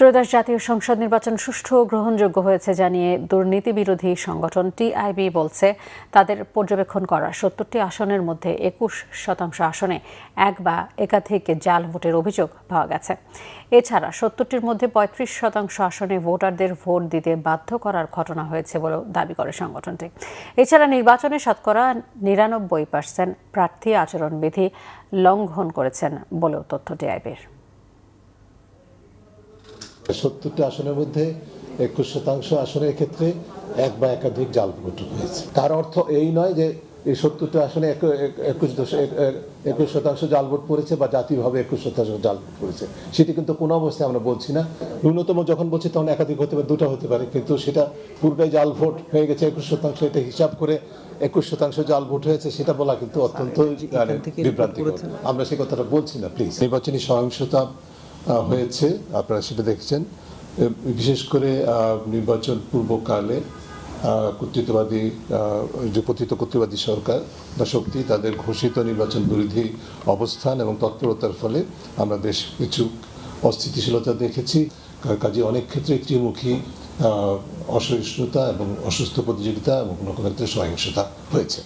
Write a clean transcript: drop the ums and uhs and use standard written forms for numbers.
ত্রয়োদশ জাতীয় সংসদ নির্বাচন সুষ্ঠু ও গ্রহণযোগ্য হয়েছে জানিয়ে দুর্নীতি বিরোধী সংগঠন টিআইবি বলছে, তাদের পর্যবেক্ষণ করা ৭০টি আসনের মধ্যে ২১% আসনে এক বা একাধিক জাল ভোটের অভিযোগ পাওয়া গেছে। এছাড়া ৭০টির মধ্যে ৩৫% আসনে ভোটারদের ভোট দিতে বাধ্য করার ঘটনা হয়েছে বলেও দাবি করে সংগঠনটি। এছাড়া নির্বাচনে শতকরা ৯৯% প্রার্থী আচরণবিধি লঙ্ঘন করেছেন বলেও তথ্য টিআইবির। ৭০টি আসনের মধ্যে ২১% আসনের ক্ষেত্রে এক বা একাধিক জাল ভোট হয়েছে। তার অর্থ এই নয় যে এই ৭০টি আসনে ২১% জাল ভোট পড়েছে বা জাতীয়ভাবে ২১% জাল ভোট পড়েছে, সেটি কিন্তু কোনো অবস্থায় আমরা বলছি না। ন্যূনতম যখন বলছি তখন একাধিক হতে পারে, দুটো হতে পারে, কিন্তু সেটা পুরোটাই জাল ভোট হয়ে গেছে 21%, এটা হিসাব করে 21% জাল ভোট হয়েছে সেটা বলা কিন্তু অত্যন্ত বিভ্রান্তিকর। আমরা সে কথাটা বলছি না, প্লিজ। নির্বাচনী সহিংসতা হয়েছে, আপনারা সেটা দেখছেন। বিশেষ করে নির্বাচন পূর্বকালে কর্তৃত্ববাদী যে কর্তৃত্ববাদী সরকার বা শক্তি তাদের ঘোষিত নির্বাচন বিরোধী অবস্থান এবং তৎপরতার ফলে আমরা বেশ কিছু অস্থিতিশীলতা দেখেছি। কাজে অনেক ক্ষেত্রে ত্রিমুখী অসহিষ্ণুতা এবং অসুস্থ প্রতিযোগিতা এবং কোনো কোনো ক্ষেত্রে সহিংসতা হয়েছে।